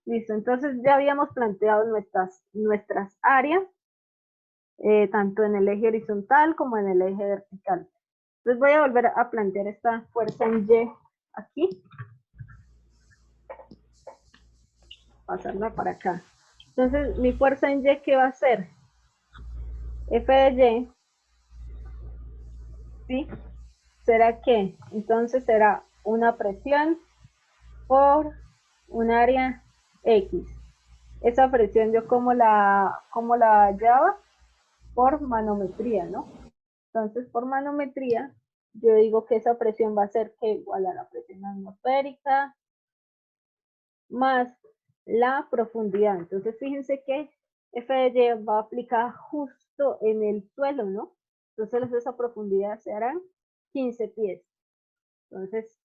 Listo, entonces ya habíamos planteado nuestras áreas, tanto en el eje horizontal como en el eje vertical. Entonces voy a volver a plantear esta fuerza en Y aquí, pasarla para acá. Entonces mi fuerza en Y, ¿qué va a ser? F de Y, ¿sí? ¿Será qué? Entonces será una presión por un área X. Esa presión yo cómo la hallaba, por manometría, ¿no? Entonces por manometría yo digo que esa presión va a ser que igual a la presión atmosférica más la profundidad. Entonces fíjense que F de Y va a aplicar justo en el suelo, ¿no? Entonces esa profundidad serán 15 pies. Entonces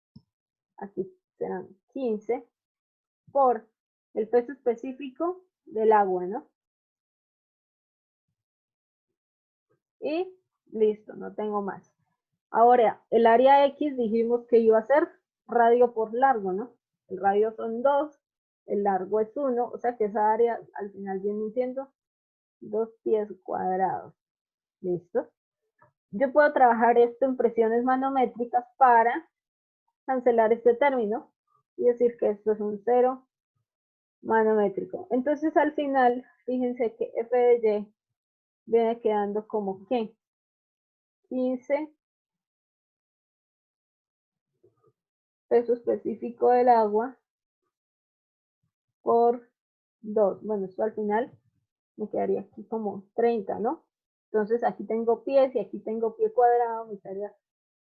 aquí serán 15 por el peso específico del agua, ¿no? Y listo, no tengo más. Ahora, el área X dijimos que iba a ser radio por largo, ¿no? El radio son 2, el largo es 1, o sea que esa área al final viene siendo 2 pies cuadrados. ¿Listo? Yo puedo trabajar esto en presiones manométricas para cancelar este término y decir que esto es un 0 manométrico. Entonces al final, fíjense que F de Y viene quedando como que 15 peso específico del agua por 2. Bueno, esto al final me quedaría aquí como 30, ¿no? Entonces aquí tengo pies y aquí tengo pie cuadrado, me quedaría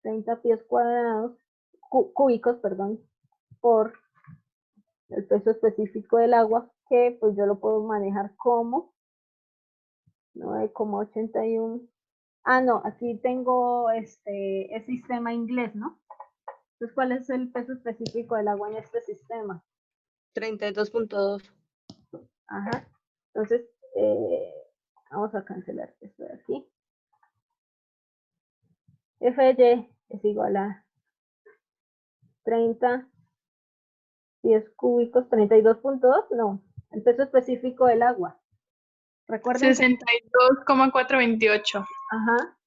30 pies cuadrados, cúbicos, perdón, por el peso específico del agua, que pues yo lo puedo manejar como 9,81. Ah, no, aquí tengo el sistema inglés, ¿no? Entonces, ¿cuál es el peso específico del agua en este sistema? 32.2. Ajá. Entonces, vamos a cancelar esto de aquí. F de Y es igual a 30 pies cúbicos, 32.2, no, el peso específico del agua. Recuerden que, 62,428. ajá,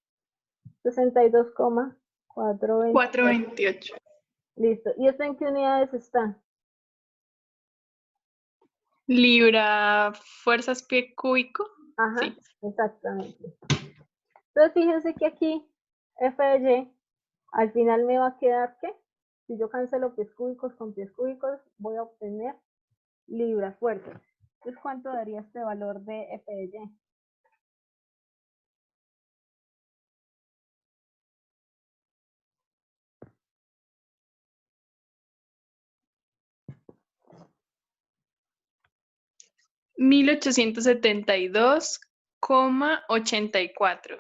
62,420. 428. Listo. ¿Y esto en qué unidades está? Libra, fuerzas pie cúbico. Ajá, Sí. exactamente. Entonces, fíjense que aquí F de Y al final me va a quedar que, si yo cancelo pies cúbicos con pies cúbicos, voy a obtener libras fuerzas. Entonces, ¿cuánto daría este valor de F de Y? $1,872,84.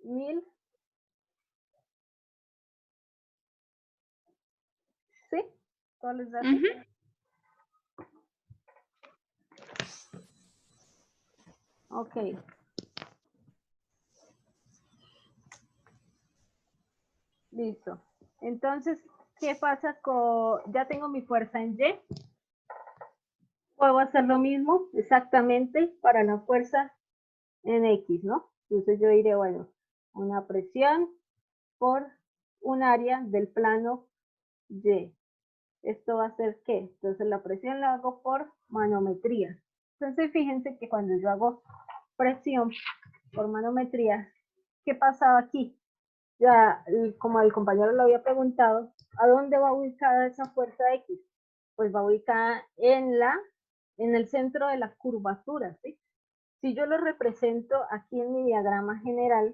1000. ¿Sí? ¿Todo les da así? Ok. Listo. Entonces, ¿qué pasa con... Ya tengo mi fuerza en Y. Puedo hacer lo mismo exactamente para la fuerza en X, ¿no? Entonces yo diré, bueno, una presión por un área del plano Y. ¿Esto va a ser qué? Entonces la presión la hago por manometría. Entonces fíjense que cuando yo hago presión por manometría, ¿qué pasaba aquí? Ya, como el compañero lo había preguntado, ¿a dónde va ubicada esa fuerza X? Pues va ubicada en el centro de la curvatura, ¿sí? Si yo lo represento aquí en mi diagrama general,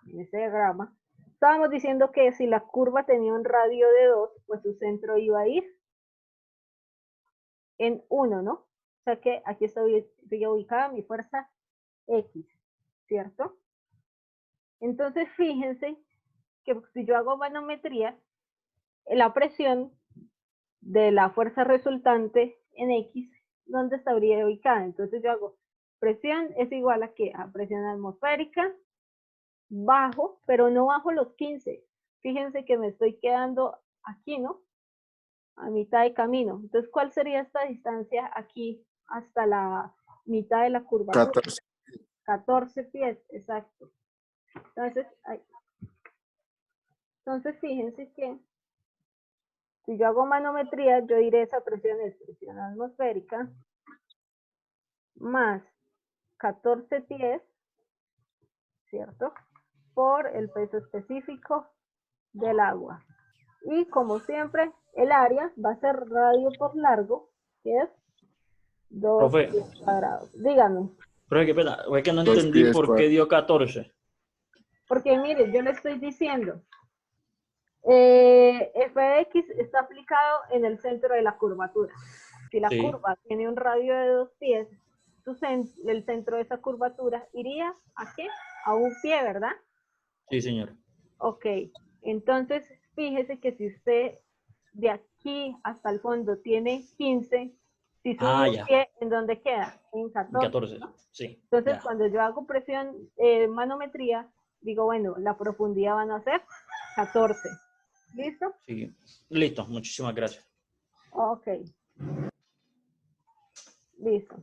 en este diagrama, estábamos diciendo que si la curva tenía un radio de 2, pues su centro iba a ir en 1, ¿no? O sea que aquí estoy ubicada mi fuerza X, ¿cierto? Entonces fíjense que si yo hago manometría, la presión de la fuerza resultante en X, ¿dónde estaría ubicada? Entonces yo hago presión es igual a ¿qué? A presión atmosférica, bajo, pero no bajo los 15. Fíjense que me estoy quedando aquí, ¿no? A mitad de camino. Entonces, ¿cuál sería esta distancia aquí hasta la mitad de la curvatura? 14. 14 pies, exacto. Entonces, fíjense que si yo hago manometría, yo diré esa presión es presión atmosférica más 14 pies, ¿cierto? Por el peso específico del agua. Y como siempre, el área va a ser radio por largo, que es 2 Profe, pies cuadrados. Dígame. profe, qué pena, es que no 2 entendí pies por qué cuadrados. dio 14. Porque mire, yo le estoy diciendo, Fx está aplicado en el centro de la curvatura. Si la Sí. curva tiene un radio de 2 pies, el centro de esa curvatura iría ¿a qué? A un pie, ¿verdad? Sí, señor. Ok, entonces fíjese que si usted de aquí hasta el fondo tiene 15, si sube un Ya. pie, ¿en dónde queda? En 14. 14, ¿no? sí. Entonces, Ya. cuando yo hago presión, manometría, digo, bueno, la profundidad van a ser 14. ¿Listo? Sí. Listo, muchísimas gracias. Ok. Listo.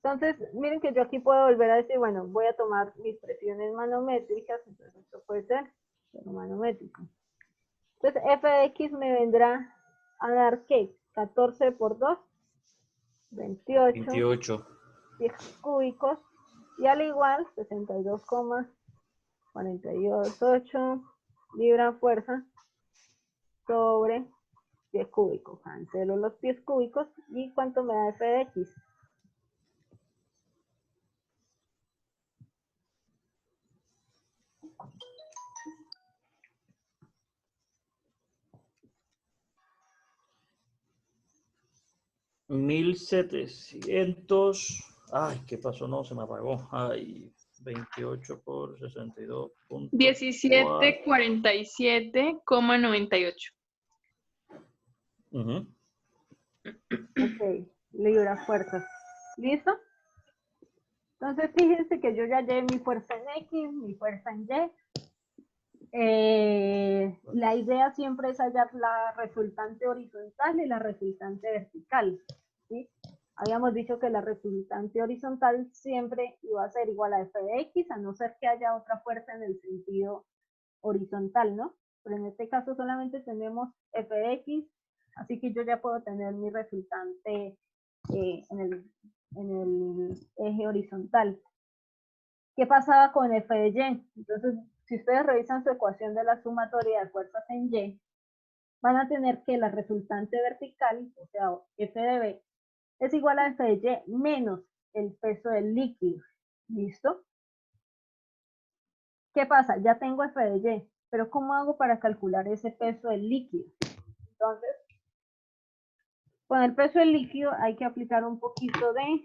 Entonces, miren que yo aquí puedo volver a decir, bueno, voy a tomar mis presiones manométricas, entonces esto puede ser manométrico. Entonces, f de x me vendrá a dar, ¿qué? 14 por 2, 28 28. pies cúbicos, y al igual, 62,428 libra fuerza sobre pies cúbicos. Cancelo los pies cúbicos, ¿y cuánto me da f de x? $1,700. Ay, ¿qué pasó? No, se me apagó. Ay, 28 por 62.4. 1747,98. Ujú. Ok, libra fuerza. ¿Listo? Entonces, fíjense que yo ya llevé mi fuerza en X, mi fuerza en Y. La idea siempre es hallar la resultante horizontal y la resultante vertical, ¿sí? Habíamos dicho que la resultante horizontal siempre iba a ser igual a f de x, a no ser que haya otra fuerza en el sentido horizontal, ¿no? Pero en este caso solamente tenemos f de x, así que yo ya puedo tener mi resultante en el eje horizontal. ¿Qué pasaba con f de y? Entonces, si ustedes revisan su ecuación de la sumatoria de fuerzas en Y, van a tener que la resultante vertical, o sea, f de b, es igual a f de y menos el peso del líquido. ¿Listo? ¿Qué pasa? Ya tengo f de y, pero ¿cómo hago para calcular ese peso del líquido? Entonces, con el peso del líquido hay que aplicar un poquito de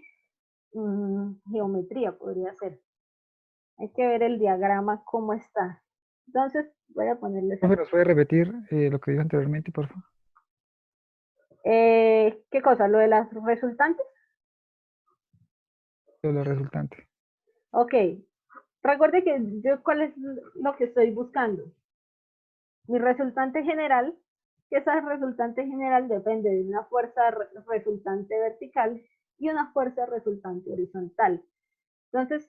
geometría, podría ser. Hay que ver el diagrama cómo está. Entonces, voy a ponerles Profe, ¿nos puede repetir lo que dijo anteriormente, por favor? ¿qué cosa? ¿Lo de las resultantes? Lo resultante. Ok. Recuerde que yo, ¿cuál es lo que estoy buscando? Mi resultante general, que esa resultante general depende de una fuerza resultante vertical y una fuerza resultante horizontal. Entonces,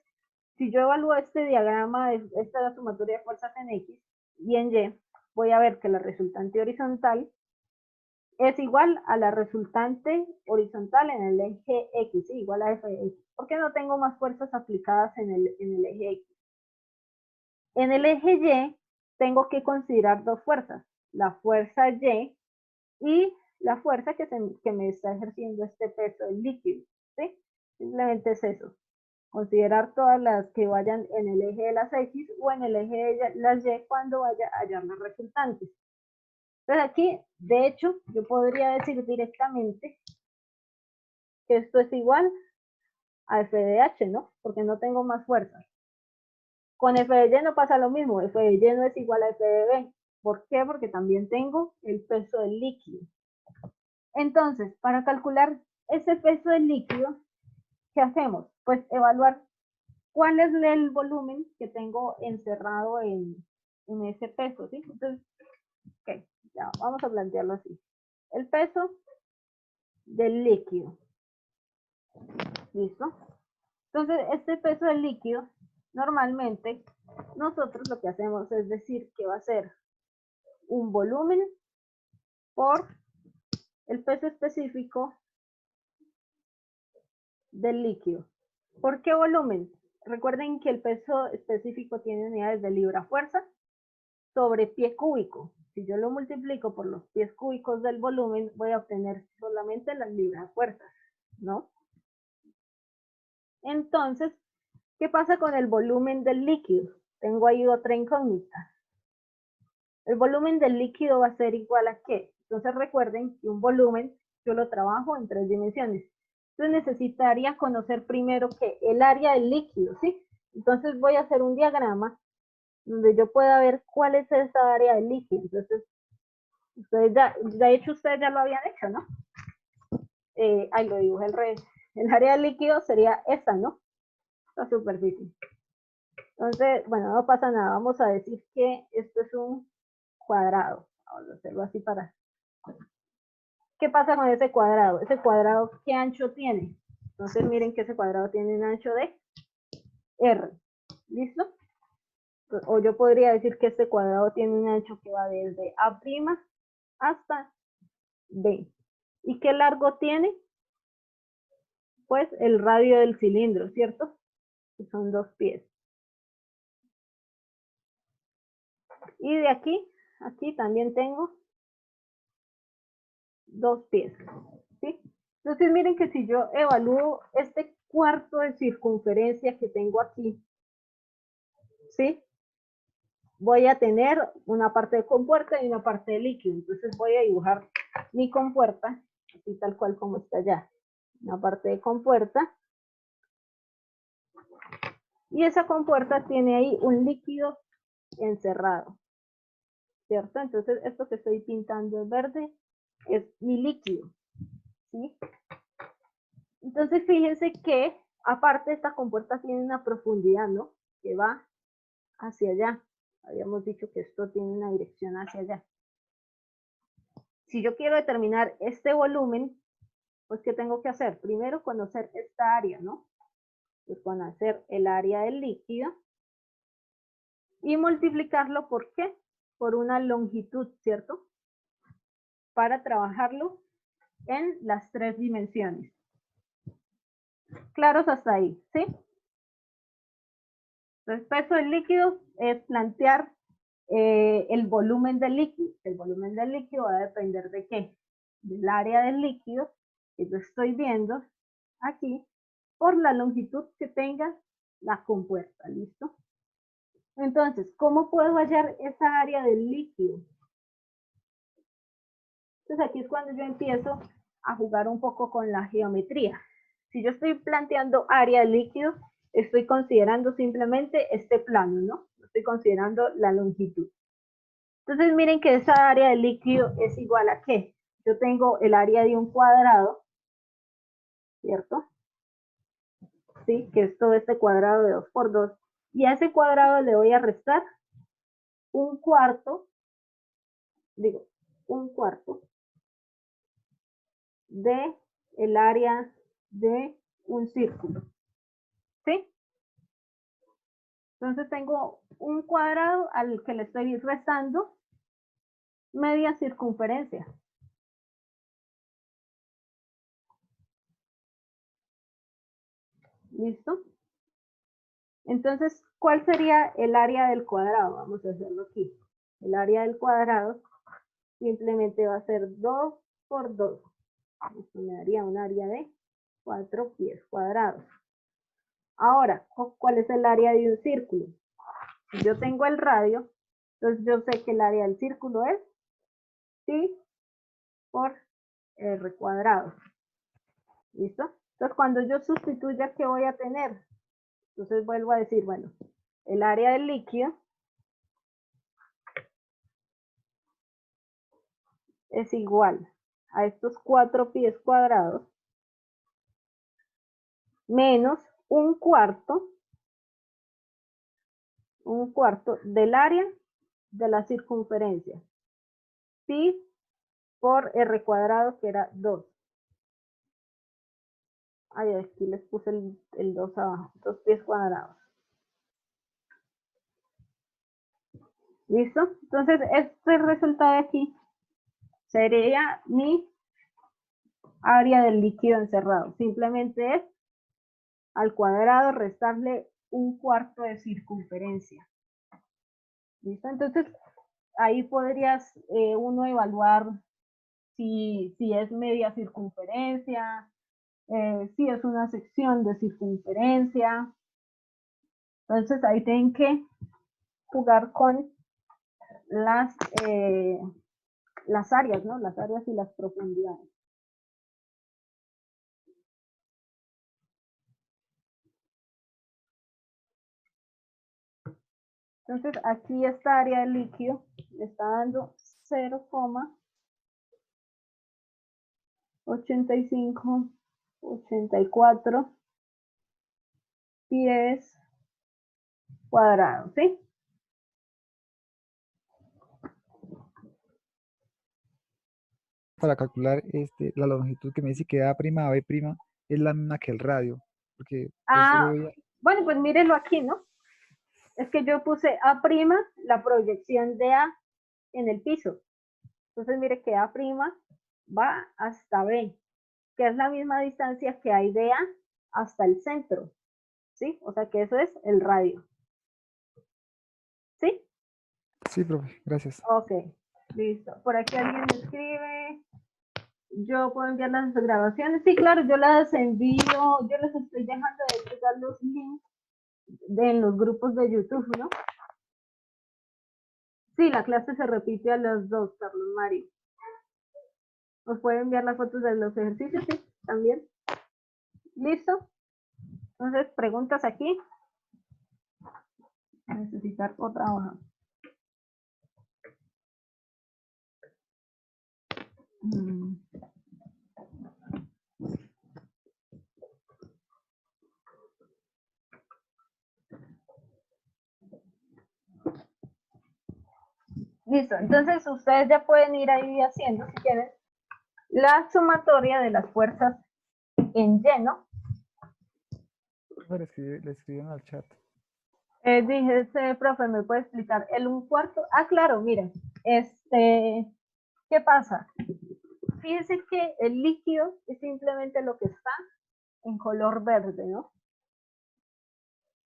si yo evalúo este diagrama, esta es la sumatoria de fuerzas en X y en Y, voy a ver que la resultante horizontal es igual a la resultante horizontal en el eje X, ¿sí? Igual a f de x. ¿Por qué no tengo más fuerzas aplicadas en el eje X? En el eje Y tengo que considerar dos fuerzas, la fuerza Y y la fuerza que me está ejerciendo este peso del líquido, ¿sí? Simplemente es eso. Considerar todas las que vayan en el eje de las X o en el eje de las Y cuando vaya a hallar las resultantes. Entonces aquí, de hecho, yo podría decir directamente que esto es igual a f de h, ¿no? Porque no tengo más fuerza. Con f de y no pasa lo mismo, f de y no es igual a f de b. ¿Por qué? Porque también tengo el peso del líquido. Entonces, para calcular ese peso del líquido, ¿qué hacemos? Pues evaluar cuál es el volumen que tengo encerrado en ese peso, ¿sí? Entonces, ok, ya vamos a plantearlo así. El peso del líquido. ¿Listo? Entonces, este peso del líquido, normalmente, nosotros lo que hacemos es decir que va a ser un volumen por el peso específico del líquido. ¿Por qué volumen? Recuerden que el peso específico tiene unidades de libra-fuerza sobre pie cúbico. Si yo lo multiplico por los pies cúbicos del volumen, voy a obtener solamente las libras-fuerzas, ¿no? Entonces, ¿qué pasa con el volumen del líquido? Tengo ahí otra incógnita. El volumen del líquido va a ser igual a ¿qué? Entonces recuerden que un volumen yo lo trabajo en 3 dimensiones. Entonces necesitaría conocer primero que el área del líquido, ¿sí? Entonces voy a hacer un diagrama donde yo pueda ver cuál es esa área del líquido. Entonces, ustedes de hecho ustedes ya lo habían hecho, ¿no? Ahí lo dibujé al revés. El área del líquido sería esta, ¿no? La superficie. Entonces, bueno, no pasa nada. Vamos a decir que esto es un cuadrado. Vamos a hacerlo así para... ¿Qué pasa con ese cuadrado? Ese cuadrado, ¿qué ancho tiene? Entonces, miren que ese cuadrado tiene un ancho de R. ¿Listo? O yo podría decir que este cuadrado tiene un ancho que va desde A' hasta B. ¿Y qué largo tiene? Pues el radio del cilindro, ¿cierto? Que son 2 pies. Y de aquí, aquí también tengo 2 pies, ¿sí? Entonces miren que si yo evalúo este cuarto de circunferencia que tengo aquí, ¿sí? Voy a tener una parte de compuerta y una parte de líquido. Entonces voy a dibujar mi compuerta, así tal cual como está allá. Una parte de compuerta. Y esa compuerta tiene ahí un líquido encerrado, ¿cierto? Entonces esto que estoy pintando en verde es mi líquido, ¿sí? Entonces fíjense que aparte esta compuerta tiene una profundidad, ¿no? Que va hacia allá. Habíamos dicho que esto tiene una dirección hacia allá. Si yo quiero determinar este volumen, pues ¿qué tengo que hacer? Primero conocer esta área, ¿no? Pues conocer el área del líquido y multiplicarlo ¿por qué? Por una longitud, ¿cierto? Para trabajarlo en las 3 dimensiones. ¿Claros hasta ahí? ¿Sí? Entonces, peso del líquido es plantear el volumen del líquido. El volumen del líquido va a depender de qué? Del área del líquido que yo estoy viendo aquí por la longitud que tenga la compuerta. ¿Listo? Entonces, ¿cómo puedo hallar esa área del líquido? Entonces aquí es cuando yo empiezo a jugar un poco con la geometría. Si yo estoy planteando área de líquido, estoy considerando simplemente este plano, ¿no? Estoy considerando la longitud. Entonces miren que esa área de líquido es igual a ¿qué? Yo tengo el área de un cuadrado, ¿cierto? Sí, que es todo este cuadrado de 2 por 2. Y a ese cuadrado le voy a restar un cuarto de el área de un círculo. ¿Sí? Entonces tengo un cuadrado al que le estoy restando media circunferencia. ¿Listo? Entonces, ¿cuál sería el área del cuadrado? Vamos a hacerlo aquí. El área del cuadrado simplemente va a ser 2 por 2. Esto me daría un área de 4 pies cuadrados. Ahora, ¿cuál es el área de un círculo? Si yo tengo el radio, entonces yo sé que el área del círculo es pi por r cuadrado. ¿Listo? Entonces, cuando yo sustituya, ¿qué voy a tener? Entonces vuelvo a decir, bueno, el área del líquido es igual a estos 4 pies cuadrados menos un cuarto del área de la circunferencia. pi por r cuadrado, que era 2. Ay, aquí les puse el 2 abajo, 2 pies cuadrados. ¿Listo? Entonces, este resultado de aquí sería mi área del líquido encerrado. Simplemente es al cuadrado restarle 1/4 de circunferencia. ¿Listo? Entonces, ahí podrías uno evaluar si es media circunferencia, si es una sección de circunferencia. Entonces, ahí tienen que jugar con las áreas, ¿no? Las áreas y las profundidades. Entonces, aquí esta área del líquido le está dando 0,8584 pies cuadrados, ¿sí? Para calcular la longitud que me dice que A', B' es la misma que el radio. Porque yo solo veía. Bueno, pues mírenlo aquí, ¿no? Es que yo puse A', la proyección de A en el piso. Entonces, mire que A' va hasta B, que es la misma distancia que hay de A hasta el centro, ¿sí? O sea que eso es el radio. ¿Sí? Sí, profe, gracias. Ok, listo. Por aquí alguien me escribe. Yo puedo enviar las grabaciones. Sí, claro, yo las envío. Yo les estoy dejando de pegar los links en los grupos de YouTube, ¿no? Sí, la clase se repite a las 2, Carlos Mario. ¿Os puede enviar las fotos de los ejercicios? Sí, también. ¿Listo? Entonces, preguntas aquí. Necesitar otra hoja. Listo, entonces ustedes ya pueden ir ahí haciendo, si quieren, la sumatoria de las fuerzas en lleno. Le escribieron al chat. Dije, profe, ¿me puede explicar el 1/4? Ah, claro, miren, ¿qué pasa? Fíjense que el líquido es simplemente lo que está en color verde, ¿no?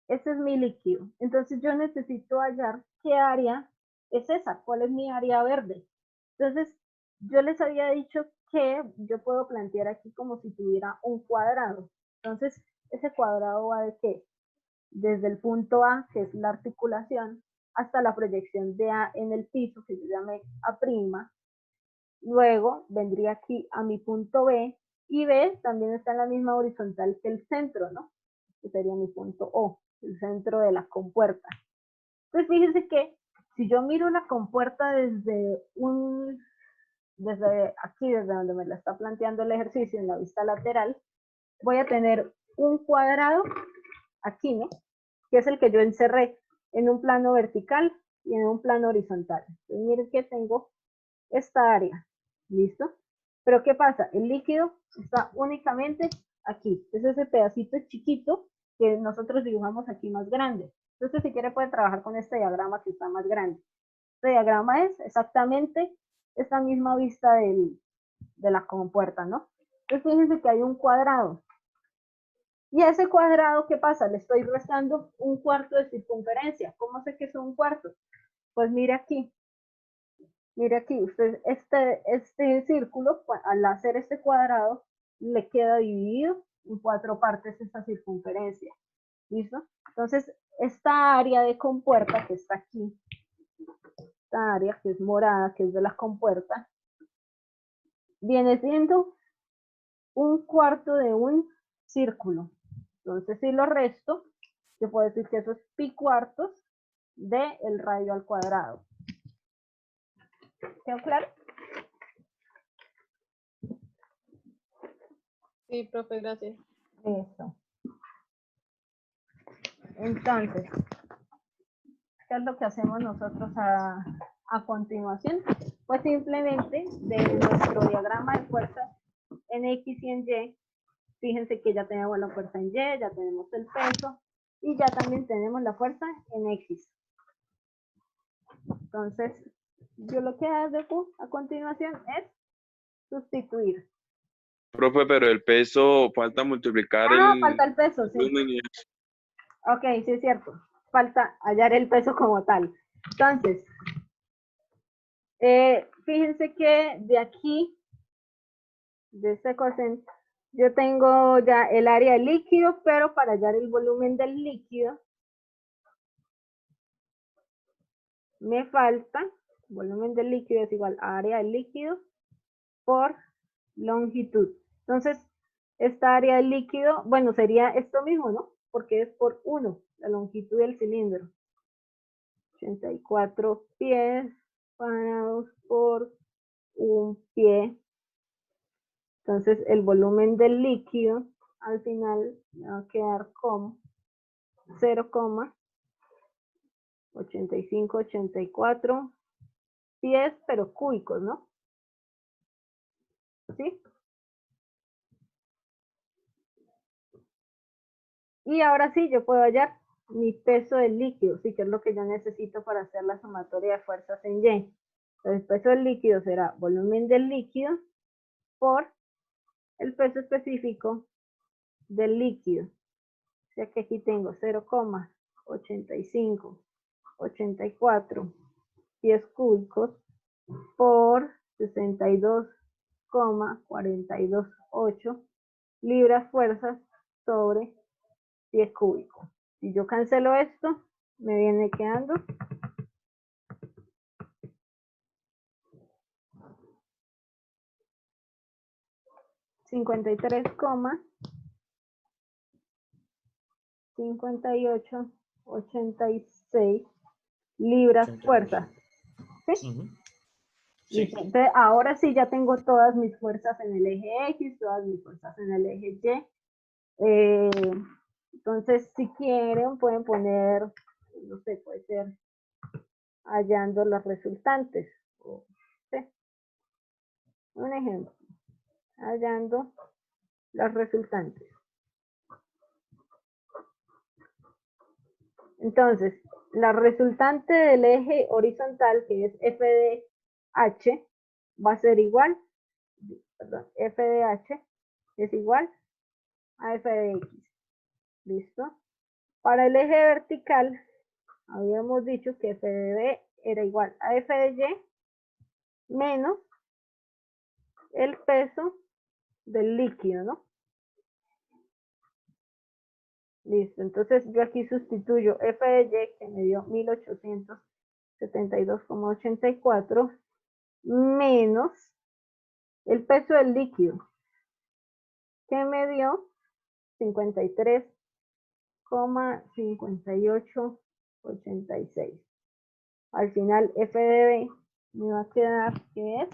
Ese es mi líquido. Entonces yo necesito hallar qué área es esa, cuál es mi área verde. Entonces, yo les había dicho que yo puedo plantear aquí como si tuviera un cuadrado. Entonces, ese cuadrado va de qué? Desde el punto A, que es la articulación, hasta la proyección de A en el piso, que yo llamé A'. Luego vendría aquí a mi punto B, y B también está en la misma horizontal que el centro, ¿no? Que sería mi punto O, el centro de la compuerta. Entonces, fíjense que si yo miro la compuerta desde aquí, desde donde me la está planteando el ejercicio, en la vista lateral, voy a tener un cuadrado aquí, ¿no? Que es el que yo encerré en un plano vertical y en un plano horizontal. Entonces, miren que tengo esta área, ¿listo? Pero ¿qué pasa? El líquido está únicamente aquí. Es ese pedacito chiquito que nosotros dibujamos aquí más grande. Entonces, si quiere, puede trabajar con este diagrama que está más grande. Este diagrama es exactamente esta misma vista de la compuerta, ¿no? Entonces, fíjense que hay un cuadrado. Y a ese cuadrado, ¿qué pasa? Le estoy restando 1/4 de circunferencia. ¿Cómo sé que es 1/4? Pues mire aquí. Mire aquí, usted, este círculo, al hacer este cuadrado, le queda dividido en 4 partes esta circunferencia. ¿Listo? Entonces, esta área de compuerta que está aquí, esta área que es morada, que es de la compuerta, viene siendo 1/4 de un círculo. Entonces, si lo resto, se puede decir que eso es pi4 del radio al cuadrado. ¿Quedó claro? Sí, profe, gracias. Eso. Entonces, ¿qué es lo que hacemos nosotros a continuación? Pues simplemente de nuestro diagrama de fuerzas en X y en Y, fíjense que ya tenemos la fuerza en Y, ya tenemos el peso y ya también tenemos la fuerza en X. Entonces, yo lo que hago a continuación es sustituir. Profe, pero el peso, falta multiplicar Falta el peso, sí. volumen y eso. Ok, sí es cierto. Falta hallar el peso como tal. Entonces, fíjense que de aquí, de este coseno, yo tengo ya el área del líquido, pero para hallar el volumen del líquido, me falta, volumen del líquido es igual a área del líquido por longitud. Entonces, esta área del líquido, bueno, sería esto mismo, ¿no? Porque es por 1, la longitud del cilindro. 84 pies parados por un pie. Entonces, el volumen del líquido al final va a quedar como 0,8584 pies, pero cúbicos, ¿no? ¿Sí? Y ahora sí, yo puedo hallar mi peso del líquido, sí, que es lo que yo necesito para hacer la sumatoria de fuerzas en Y. Entonces, el peso del líquido será volumen del líquido por el peso específico del líquido. O sea que aquí tengo 0,8584 pies cúbicos por 62,428 libras fuerzas sobre pie cúbico. Si yo cancelo esto, me viene quedando 53,5886 libras 82. fuerza. ¿Sí? Ujú. Sí. Sí. Entonces, ahora sí ya tengo todas mis fuerzas en el eje X, todas mis fuerzas en el eje Y. Entonces, si quieren, pueden poner, no sé, puede ser hallando los resultantes. ¿Sí? Un ejemplo, hallando los resultantes. Entonces, la resultante del eje horizontal, que es f de h, va a ser igual, perdón, f de h es igual a f de x. ¿Listo? Para el eje vertical, habíamos dicho que f de b era igual a f de y menos el peso del líquido, ¿no? Listo, entonces yo aquí sustituyo f de y, que me dio 1872,84, menos el peso del líquido, que me dio 53,5886. Al final f de b me va a quedar que es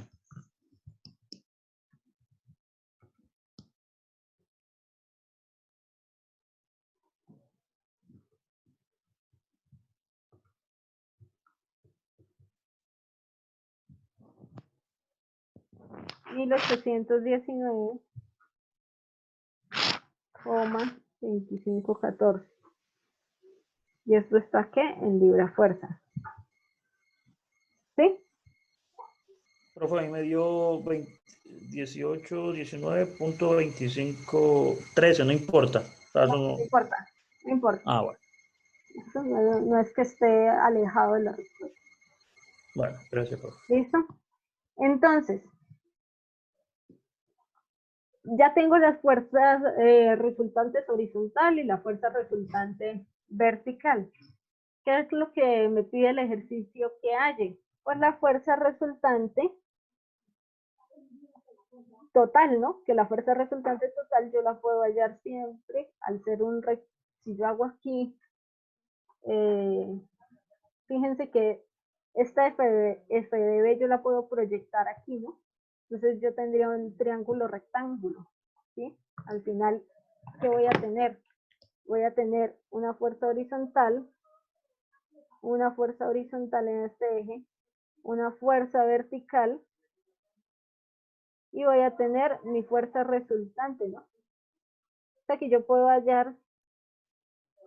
1819,2514. Y esto está ¿qué? En libra fuerza. ¿Sí? Profe, a mí me dio 18, 19.25, 13, no importa. O sea, eso No importa, no importa. bueno. Eso no es que esté alejado de la respuesta. Bueno, gracias, profe. ¿Listo? Entonces, ya tengo las fuerzas resultantes horizontal y la fuerza resultante vertical. ¿Qué es lo que me pide el ejercicio que halle? Pues la fuerza resultante total, ¿no? Que la fuerza resultante total yo la puedo hallar siempre al ser un rectángulo. Si yo hago aquí, fíjense que esta f de b yo la puedo proyectar aquí, ¿no? Entonces yo tendría un triángulo rectángulo, ¿sí? Al final, ¿qué voy a tener? Voy a tener una fuerza horizontal en este eje, una fuerza vertical y voy a tener mi fuerza resultante, ¿no? O sea que yo puedo hallar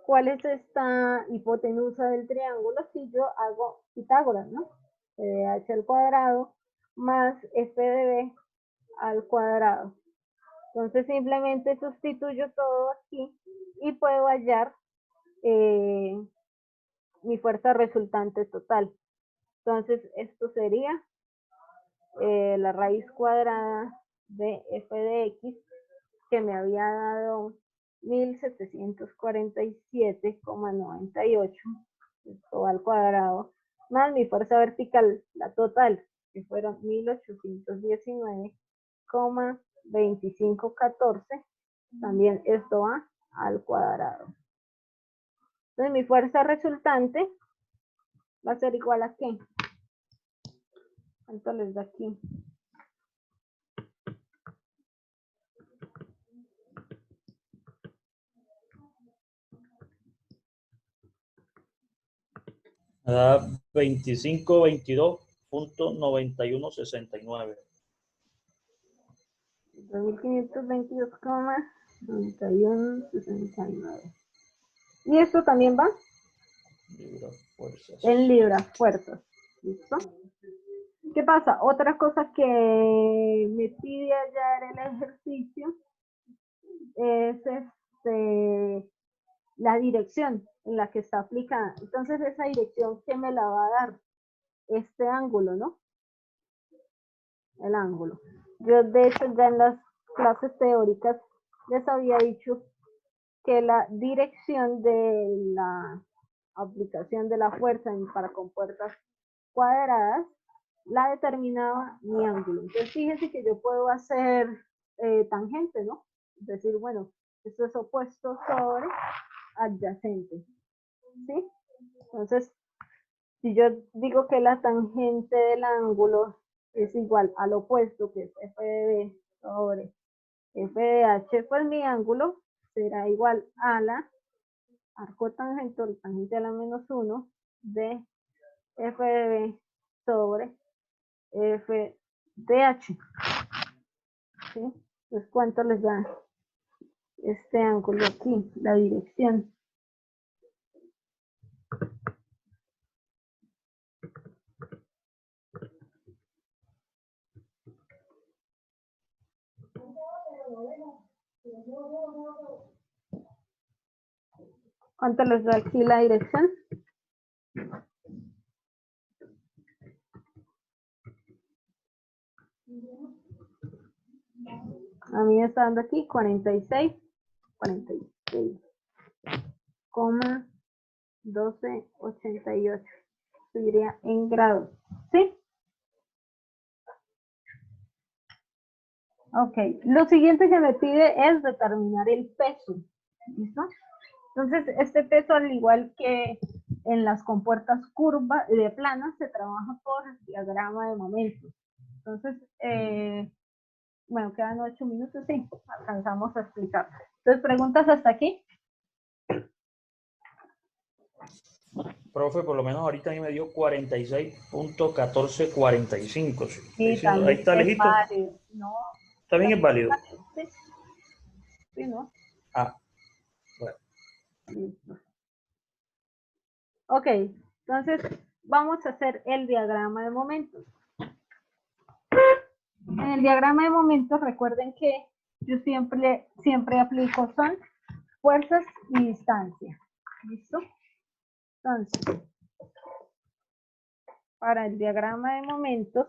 cuál es esta hipotenusa del triángulo si yo hago Pitágoras, ¿no? F de H al cuadrado más F de B al cuadrado. Entonces simplemente sustituyo todo aquí y puedo hallar mi fuerza resultante total. Entonces esto sería la raíz cuadrada de F de X, que me había dado 1747,98, esto al cuadrado, más mi fuerza vertical, la total, que fueron 1819,2514, también esto va al cuadrado. Entonces mi fuerza resultante va a ser igual a ¿qué? ¿Cuánto les da aquí? Me da 2522.9169. 2522,9169. Y esto también va Libras fuerzas. en libras fuerzas. ¿Listo? ¿Qué pasa? Otra cosa que me pide hallar el ejercicio es la dirección en la que está aplicada. Entonces esa dirección, ¿qué me la va a dar? Este ángulo, ¿no? El ángulo. Yo de hecho ya en las clases teóricas les había dicho que la dirección de la aplicación de la fuerza para compuertas cuadradas la determinaba mi ángulo. Entonces fíjense que yo puedo hacer tangente, ¿no? Es decir, bueno, esto es opuesto sobre adyacente, ¿sí? Entonces, si yo digo que la tangente del ángulo es igual al opuesto, que es F de B sobre F de H, pues mi ángulo será igual a la arco tangente, el tangente a la menos 1 de F de B sobre F de H. ¿Sí? Entonces, ¿cuánto les da este ángulo aquí? La dirección. ¿Cuánto les da aquí la dirección? A mí me está dando aquí 46,1288. Sería en grados. ¿Sí? Ok. Lo siguiente que me pide es determinar el peso. ¿Listo? Entonces, este peso, al igual que en las compuertas curvas de planas, se trabaja por diagrama de momentos. Entonces, bueno, quedan 8 minutos, sí, alcanzamos a explicar. Entonces, ¿preguntas hasta aquí? Profe, por lo menos ahorita a mí me dio 46.1445. Sí, Ahí también está es lejito. válido, ¿no? También es válido. Sí, sí, ¿no? Ah, bueno. Listo. Ok, entonces vamos a hacer el diagrama de momentos. En el diagrama de momentos, recuerden que yo siempre aplico son fuerzas y distancia. ¿Listo? Entonces, para el diagrama de momentos,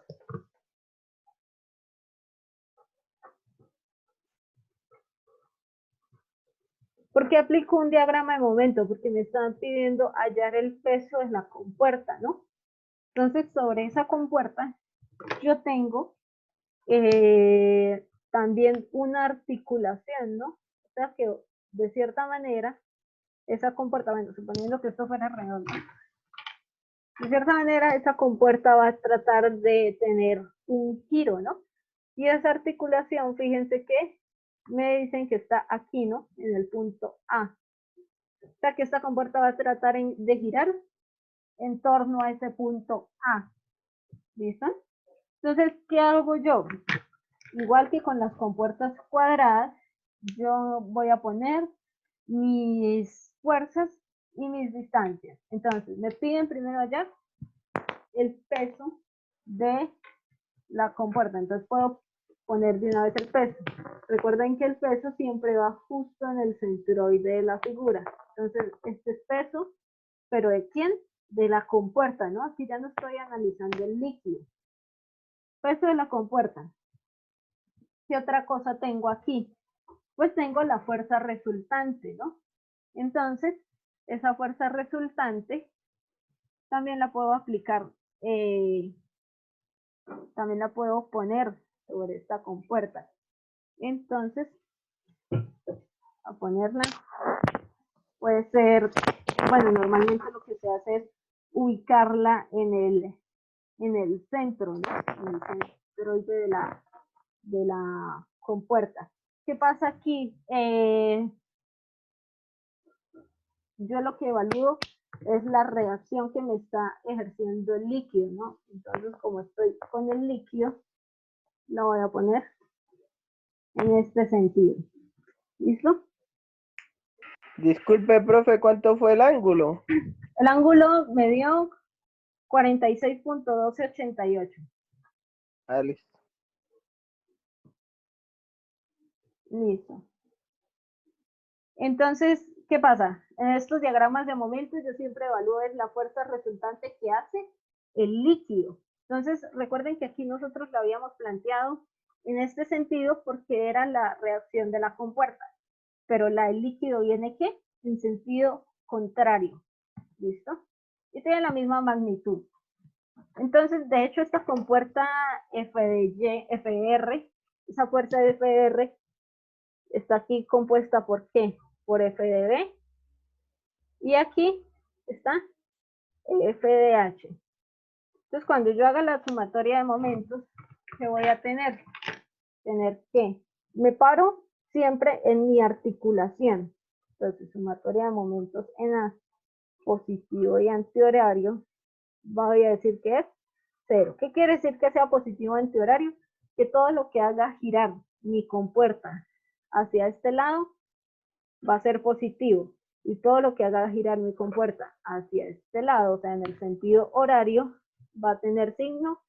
¿por qué aplico un diagrama de momentos? Porque me están pidiendo hallar el peso de la compuerta, ¿no? Entonces, sobre esa compuerta, yo tengo también una articulación, ¿no? O sea que de cierta manera, esa compuerta, bueno, suponiendo que esto fuera redondo, de cierta manera esa compuerta va a tratar de tener un giro, ¿no? Y esa articulación, fíjense que me dicen que está aquí, ¿no? En el punto A. O sea que esta compuerta va a tratar de girar en torno a ese punto A. ¿Listo? Entonces, ¿qué hago yo? Igual que con las compuertas cuadradas, yo voy a poner mis fuerzas y mis distancias. Entonces, me piden primero allá el peso de la compuerta. Entonces, puedo poner de una vez el peso. Recuerden que el peso siempre va justo en el centroide de la figura. Entonces, este es peso, pero ¿de quién? De la compuerta, ¿no? Aquí ya no estoy analizando el líquido. Peso de la compuerta. ¿Qué otra cosa tengo aquí? Pues tengo la fuerza resultante, ¿no? Entonces, esa fuerza resultante también la puedo aplicar, también la puedo poner sobre esta compuerta. Entonces, a ponerla, puede ser, bueno, normalmente lo que se hace es ubicarla en el centro, ¿no? En el centroide de la compuerta. ¿Qué pasa aquí? Yo lo que evalúo es la reacción que me está ejerciendo el líquido, ¿no? Entonces, como estoy con el líquido, la voy a poner en este sentido. ¿Listo? Disculpe, profe, ¿cuánto fue el ángulo? El ángulo me dio 46.1288. Ah, listo. Listo. Entonces, ¿qué pasa? En estos diagramas de momentos yo siempre evalúo es la fuerza resultante que hace el líquido. Entonces, recuerden que aquí nosotros lo habíamos planteado en este sentido porque era la reacción de la compuerta. Pero la del líquido viene, ¿qué? En sentido contrario. ¿Listo? Y tiene la misma magnitud. Entonces, de hecho, esta compuerta F de Y, F de R, esa fuerza de F de R está aquí compuesta por ¿qué? Por F de B. Y aquí está F de H. Entonces, cuando yo haga la sumatoria de momentos, ¿qué voy a tener? Tener que me paro siempre en mi articulación. Entonces, sumatoria de momentos en A, positivo y antihorario, voy a decir que es 0. ¿Qué quiere decir que sea positivo antihorario? Que todo lo que haga girar mi compuerta hacia este lado va a ser positivo. Y todo lo que haga girar mi compuerta hacia este lado, o sea, en el sentido horario, va a tener signo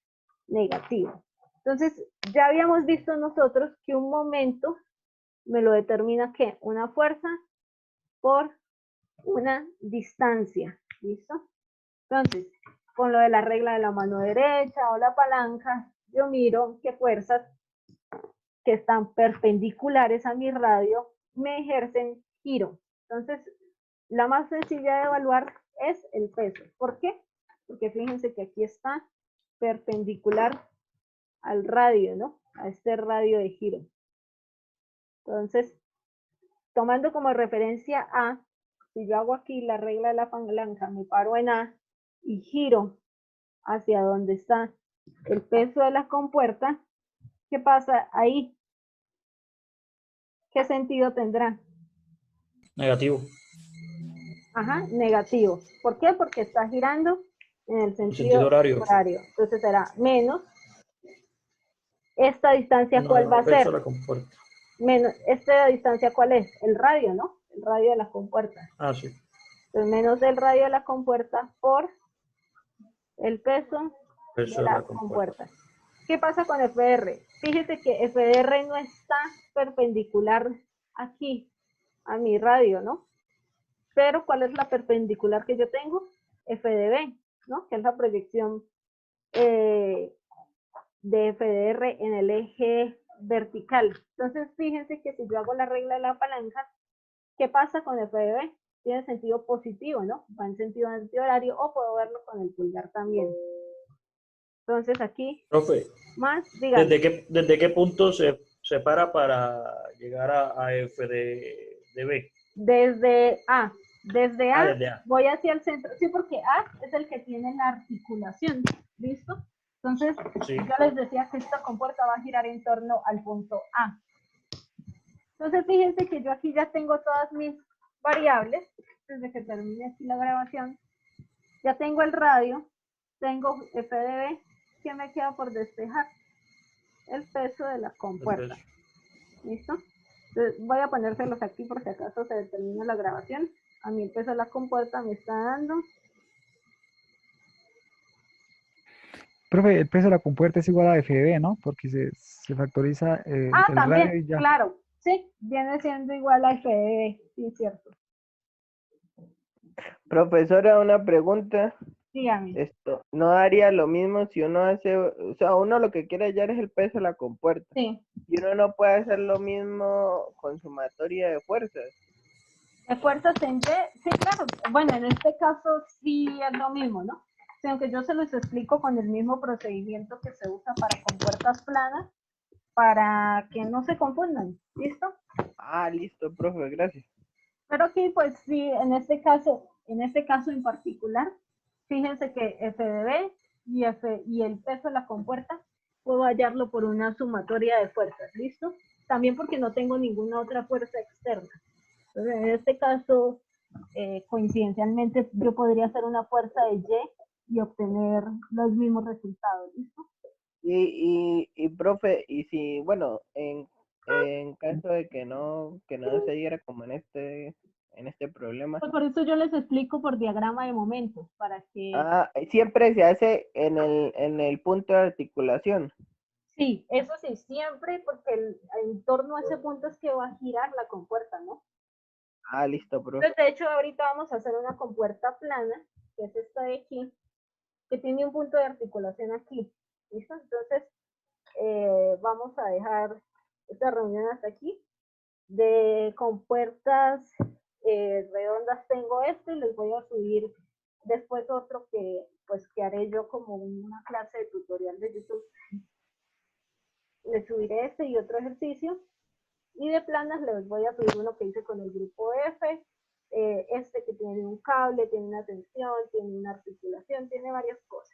negativo. Entonces, ya habíamos visto nosotros que un momento me lo determina ¿qué? Una fuerza por una distancia. ¿Listo? Entonces, con lo de la regla de la mano derecha o la palanca, yo miro qué fuerzas que están perpendiculares a mi radio me ejercen giro. Entonces, la más sencilla de evaluar es el peso. ¿Por qué? Porque fíjense que aquí está perpendicular al radio, ¿no? A este radio de giro. Entonces, tomando como referencia A, si yo hago aquí la regla de la palanca, me paro en A y giro hacia donde está el peso de la compuerta, ¿qué pasa ahí? ¿Qué sentido tendrá? Negativo. Ajá, negativo. ¿Por qué? Porque está girando en el Sentido sentido horario. horario. Entonces será menos. ¿Esta distancia No, cuál va a el peso ser? la compuerta. Menos, ¿esta distancia cuál es? El radio, ¿no? El radio de la compuerta. Ah, sí. Entonces menos el radio de la compuerta por el peso Peso de de la la compuerta. compuerta. ¿Qué pasa con FR? Fíjese que FR no está perpendicular aquí a mi radio, ¿no? Pero ¿cuál es la perpendicular que yo tengo? F de B, ¿no? Que es la proyección de FDR en el eje vertical. Entonces, fíjense que si yo hago la regla de la palanca, ¿qué pasa con FDB? Tiene sentido positivo, ¿no? Va en sentido antihorario o puedo verlo con el pulgar también. Entonces, aquí, Profe, más, díganme. ¿desde qué punto se para llegar a F de B? Desde A. Desde A, Desde A. voy hacia el centro. Sí, porque A es el que tiene la articulación. ¿Listo? Entonces, Sí. yo les decía que esta compuerta va a girar en torno al punto A. Entonces, fíjense que yo aquí ya tengo todas mis variables. Desde que termine aquí la grabación, ya tengo el radio, tengo F de B, ¿qué me queda por despejar? El peso de la El compuerta. peso. ¿Listo? Entonces, voy a ponérselos aquí por si acaso se determina la grabación. A mí el peso de la compuerta me está dando. Profe, el peso de la compuerta es igual a FB, ¿no? Porque se factoriza Ah, el también, radio y ya. claro. Sí, viene siendo igual a FDB. Sí, cierto. Profesora, una pregunta. Dígame. Esto, ¿no daría lo mismo si uno hace, o sea, uno lo que quiere hallar es el peso de la compuerta? Sí. Y uno no puede hacer lo mismo con sumatoria de fuerzas. ¿De fuerzas en Y? Sí, claro. Bueno, en este caso sí es lo mismo, ¿no? Sí, aunque yo se los explico con el mismo procedimiento que se usa para compuertas planas, para que no se confundan. ¿Listo? Ah, listo, profe, gracias. Pero aquí, pues sí, en este caso en particular, fíjense que FDB y el peso de la compuerta puedo hallarlo por una sumatoria de fuerzas, ¿listo? También porque no tengo ninguna otra fuerza externa. Entonces, en este caso, coincidencialmente, yo podría hacer una fuerza de Y y obtener los mismos resultados, ¿listo? Y profe, y si, bueno, en caso de que no se diera como en este problema, Pues por eso yo les explico por diagrama de momentos, para que... siempre se hace en el punto de articulación. Sí, eso sí, siempre, porque en torno a ese punto es que va a girar la compuerta, ¿no? Ah, listo, profe. Entonces, de hecho, ahorita vamos a hacer una compuerta plana, que es esta de aquí, que tiene un punto de articulación aquí, ¿listo? Entonces, vamos a dejar esta reunión hasta aquí. De compuertas redondas tengo este y les voy a subir después otro que pues que haré yo como una clase de tutorial de YouTube. Les subiré este y otro ejercicio. Y de planas les voy a subir uno que hice con el grupo F, este que tiene un cable, tiene una tensión, tiene una articulación, tiene varias cosas.